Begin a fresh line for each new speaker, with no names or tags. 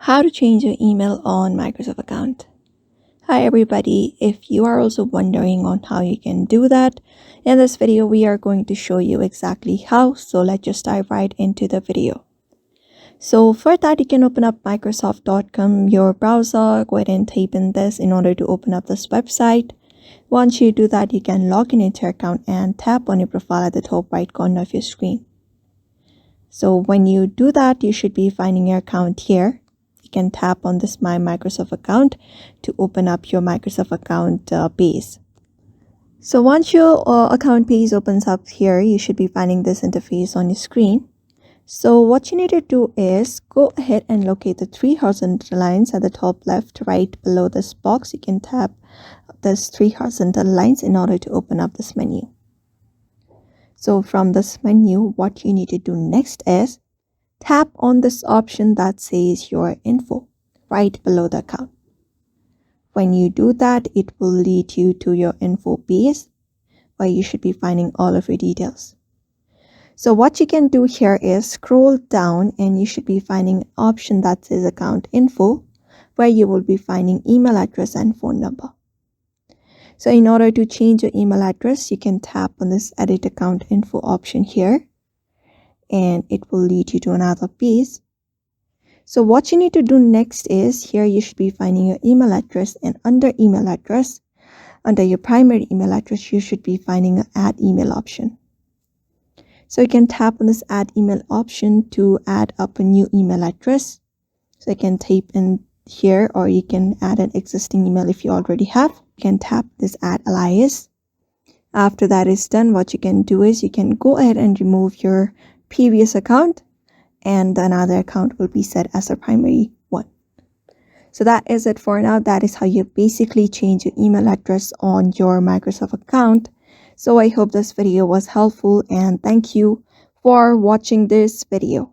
How to change your email on Microsoft account. Hi everybody, if you are also wondering on how you can do that, in this video we are going to show you exactly how, so let's just dive right into the video. So for that, you can open up microsoft.com, your browser, go ahead and type in this in order to open up this website. Once you do that, you can log in into your account and tap on your profile at the top right corner of your screen. So when you do that, you should be finding your account here. You can tap on this My Microsoft account to open up your Microsoft account page. So once your account page opens up here, you should be finding this interface on your screen. So what you need to do is go ahead and locate the three horizontal lines at the top left, right below this box. You can tap this three horizontal lines in order to open up this menu. So from this menu, what you need to do next is tap on this option that says your info right below the account. When you do that, it will lead you to your info page where you should be finding all of your details. So what you can do here is scroll down and you should be finding an option that says account info where you will be finding email address and phone number. So in order to change your email address, you can tap on this edit account info option here and it will lead you to another page. So what you need to do next is here you should be finding your email address, and under email address, under your primary email address, you should be finding an add email option. So you can tap on this add email option to add up a new email address. So you can type in here, or you can add an existing email if you already have. You can tap this add alias. After that is done, what you can do is you can go ahead and remove your previous account and another account will be set as a primary one. So that is it for now. That is how you basically change your email address on your Microsoft account. So I hope this video was helpful and thank you for watching this video.